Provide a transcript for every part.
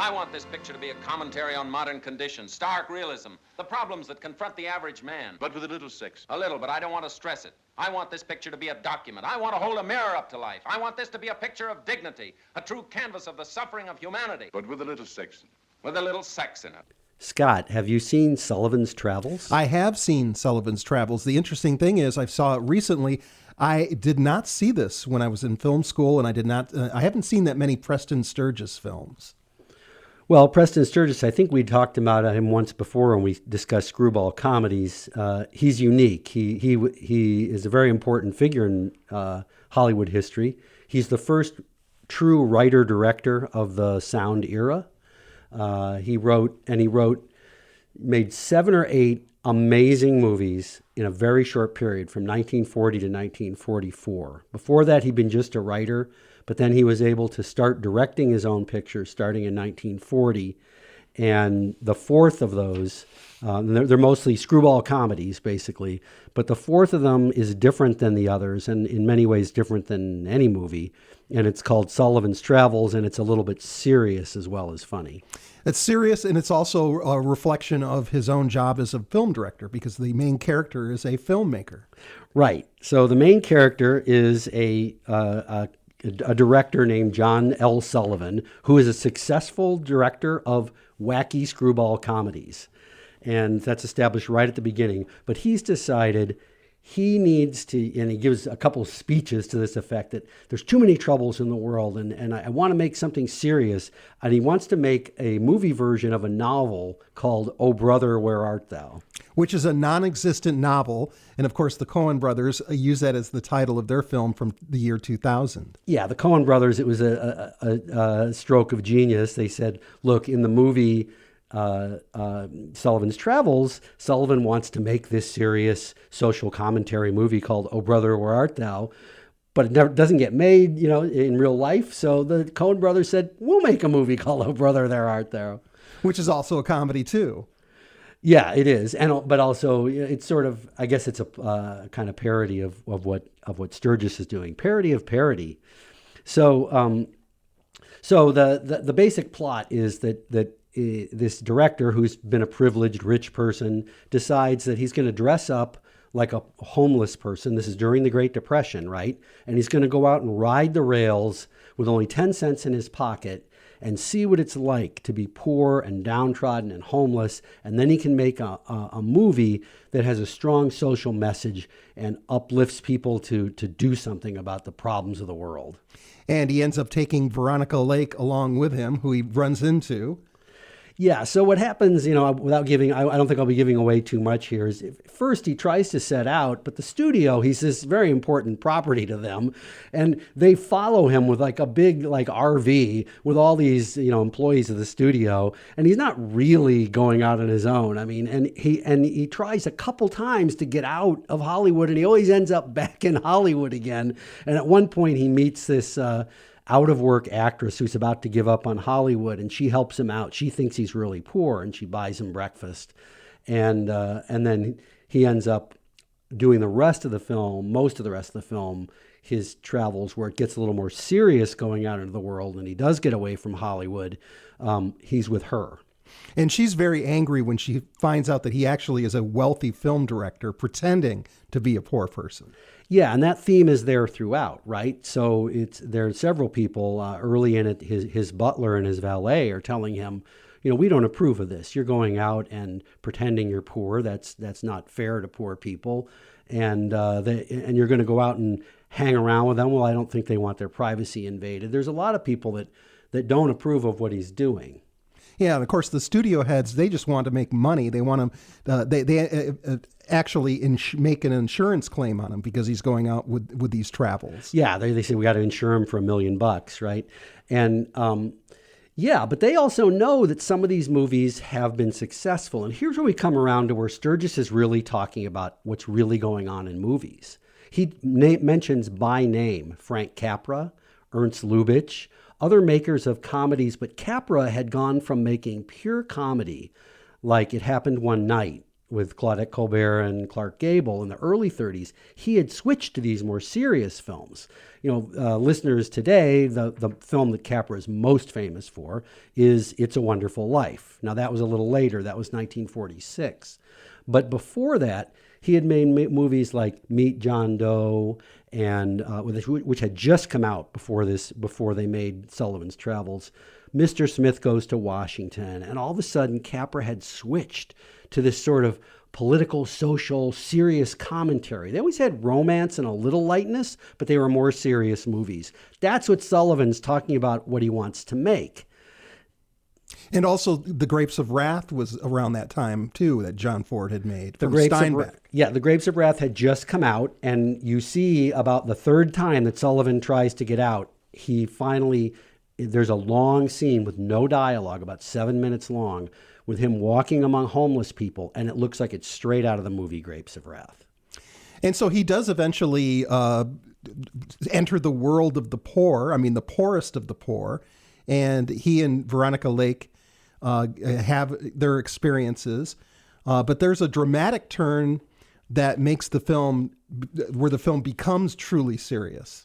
I want this picture to be a commentary on modern conditions, stark realism, the problems that confront the average man. But with a little sex. A little, but I don't want to stress it. I want this picture to be a document. I want to hold a mirror up to life. I want this to be a picture of dignity, a true canvas of the suffering of humanity. But with a little sex. With a little sex in it. Scott, have you seen Sullivan's Travels? I have seen Sullivan's Travels. The interesting thing is I saw it recently. I did not see this when I was in film school, and I haven't seen that many Preston Sturges films. Well, Preston Sturges, I think we talked about him once before when we discussed screwball comedies. He's unique. He is a very important figure in Hollywood history. He's the first true writer-director of the sound era. He made 7 or 8 amazing movies in a very short period from 1940 to 1944. Before that, he'd been just a writer, but then he was able to start directing his own pictures starting in 1940. And the fourth of those, they're mostly screwball comedies, basically, but the fourth of them is different than the others, and in many ways different than any movie. And it's called Sullivan's Travels, and it's a little bit serious as well as funny. It's serious, and it's also a reflection of his own job as a film director, because the main character is a filmmaker. Right. So the main character is a director named John L. Sullivan, who is a successful director of wacky screwball comedies. And that's established right at the beginning. But he's decided he needs to, and he gives a couple of speeches to this effect, that there's too many troubles in the world, and I want to make something serious. And he wants to make a movie version of a novel called Oh Brother, Where Art Thou? Which is a non-existent novel. And of course, the Coen brothers use that as the title of their film from the year 2000. Yeah, the Coen brothers, it was a stroke of genius. They said, look, in the movie Sullivan's Travels, Sullivan wants to make this serious social commentary movie called Oh Brother, Where Art Thou? But it doesn't get made, in real life. So the Coen brothers said, we'll make a movie called Oh Brother, There Art Thou. Which is also a comedy too. Yeah, it is, but also it's sort of, I guess it's a kind of parody of what Sturges is doing, parody of parody. So the basic plot is that this director, who's been a privileged rich person, decides that he's going to dress up like a homeless person. This is during the Great Depression, right? And he's going to go out and ride the rails with only 10 cents in his pocket and see what it's like to be poor and downtrodden and homeless. And then he can make a movie that has a strong social message and uplifts people to do something about the problems of the world. And he ends up taking Veronica Lake along with him, who he runs into. Yeah, so what happens, without giving, I don't think I'll be giving away too much here, is first he tries to set out, but the studio, he's this very important property to them, and they follow him with like a big RV with all these, employees of the studio, and he's not really going out on his own. I mean, and he tries a couple times to get out of Hollywood, and he always ends up back in Hollywood again. And at one point he meets this out-of-work actress who's about to give up on Hollywood, and she helps him out. She thinks he's really poor, and she buys him breakfast. And then he ends up doing the rest of the film, most of the rest of the film, his travels, where it gets a little more serious going out into the world, and he does get away from Hollywood. He's with her. And she's very angry when she finds out that he actually is a wealthy film director pretending to be a poor person. Yeah, and that theme is there throughout, right? So there are several people early in it. His butler and his valet are telling him, we don't approve of this. You're going out and pretending you're poor. That's not fair to poor people, and you're going to go out and hang around with them. Well, I don't think they want their privacy invaded. There's a lot of people that don't approve of what he's doing. Yeah, and of course the studio heads, they just want to make money. They want to, they actually make an insurance claim on him because he's going out with these travels. Yeah, they say we got to insure him for $1 million, right? And yeah, but they also know that some of these movies have been successful. And here's where we come around to where Sturges is really talking about what's really going on in movies. He mentions by name Frank Capra, Ernst Lubitsch, other makers of comedies, but Capra had gone from making pure comedy, like It Happened One Night, with Claudette Colbert and Clark Gable in the early 30s, he had switched to these more serious films. Listeners today, the film that Capra is most famous for is It's a Wonderful Life. Now, that was a little later. That was 1946. But before that, he had made movies like Meet John Doe, and which had just come out before they made Sullivan's Travels. Mr. Smith Goes to Washington, and all of a sudden Capra had switched to this sort of political, social, serious commentary. They always had romance and a little lightness, but they were more serious movies. That's what Sullivan's talking about, what he wants to make. And also, The Grapes of Wrath was around that time, too, that John Ford had made from Steinbeck. The Grapes of Wrath had just come out, and you see about the third time that Sullivan tries to get out, there's a long scene with no dialogue, about 7 minutes long, with him walking among homeless people, and it looks like it's straight out of the movie Grapes of Wrath. And so he does eventually enter the world of the poor, the poorest of the poor, and he and Veronica Lake have their experiences. But there's a dramatic turn that makes where the film becomes truly serious.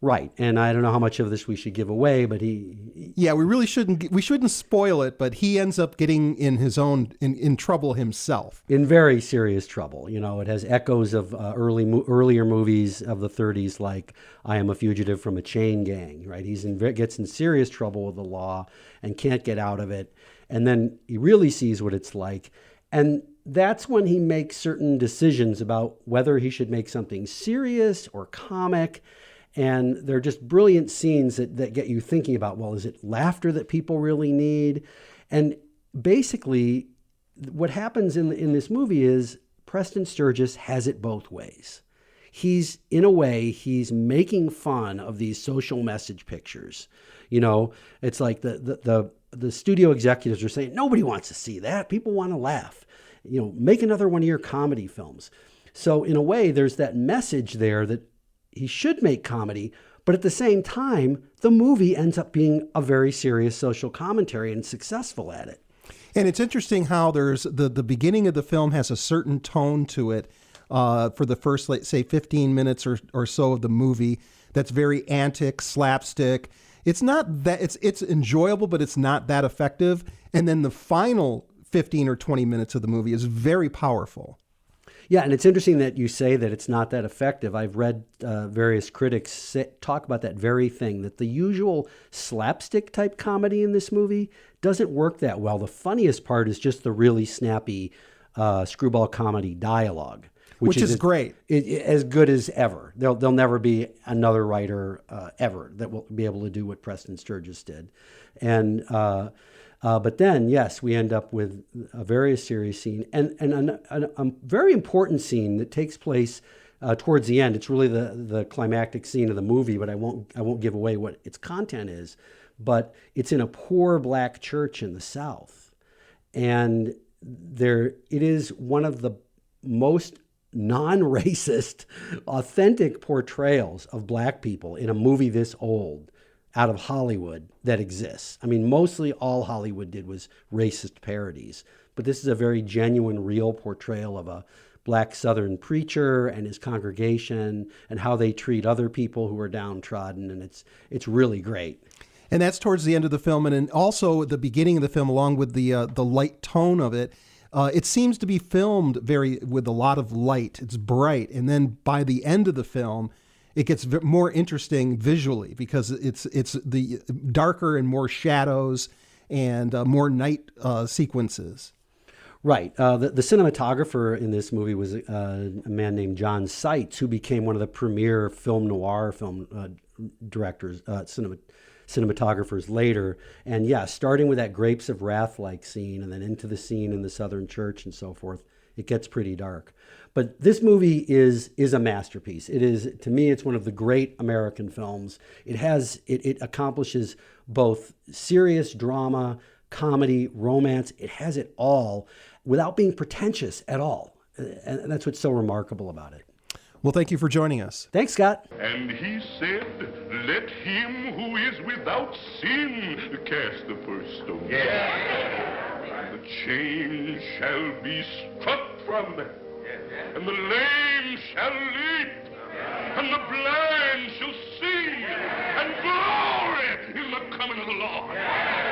Right, and I don't know how much of this we should give away, but we really shouldn't. We shouldn't spoil it, but he ends up getting in trouble himself. In very serious trouble. It has echoes of earlier movies of the 30s, like I Am a Fugitive from a Chain Gang. Right, gets in serious trouble with the law and can't get out of it, and then he really sees what it's like, and that's when he makes certain decisions about whether he should make something serious or comic. And they're just brilliant scenes that get you thinking about, well, is it laughter that people really need? And basically, what happens in this movie is Preston Sturges has it both ways. He's making fun of these social message pictures. It's like the studio executives are saying, nobody wants to see that. People want to laugh. Make another one of your comedy films. So in a way, there's that message there that he should make comedy, but at the same time, the movie ends up being a very serious social commentary and successful at it. And it's interesting how there's the beginning of the film has a certain tone to it for the first, say, 15 minutes or so of the movie that's very antic, slapstick. It's not that it's enjoyable, but it's not that effective. And then the final 15 or 20 minutes of the movie is very powerful. Yeah, and it's interesting that you say that it's not that effective. I've read various critics talk about that very thing, that the usual slapstick type comedy in this movie doesn't work that well. The funniest part is just the really snappy screwball comedy dialogue. Which is great. As good as ever. There'll never be another writer ever that will be able to do what Preston Sturges did. And but then, yes, we end up with a very serious scene and a very important scene that takes place towards the end. It's really the climactic scene of the movie, but I won't give away what its content is. But it's in a poor black church in the South, and it is one of the most non-racist, authentic portrayals of black people in a movie this old out of Hollywood that exists. I mean, mostly all Hollywood did was racist parodies, but this is a very genuine, real portrayal of a black Southern preacher and his congregation and how they treat other people who are downtrodden, and it's really great. And that's towards the end of the film, and then also at the beginning of the film, along with the light tone of it. It seems to be filmed with a lot of light. It's bright, and then by the end of the film, it gets more interesting visually because it's the darker and more shadows and more night sequences. Right. The cinematographer in this movie was a man named John Seitz, who became one of the premier film noir film directors, cinematographers later. And yeah, starting with that Grapes of Wrath-like scene and then into the scene in the Southern church and so forth, it gets pretty dark. But this movie is a masterpiece. It is, to me, it's one of the great American films. It accomplishes both serious drama, comedy, romance. It has it all without being pretentious at all. And that's what's so remarkable about it. Well, thank you for joining us. Thanks, Scott. And he said, let him who is without sin cast the first stone. Yeah. The chains shall be struck from them, and the lame shall leap, and the blind shall see, and glory is the coming of the Lord.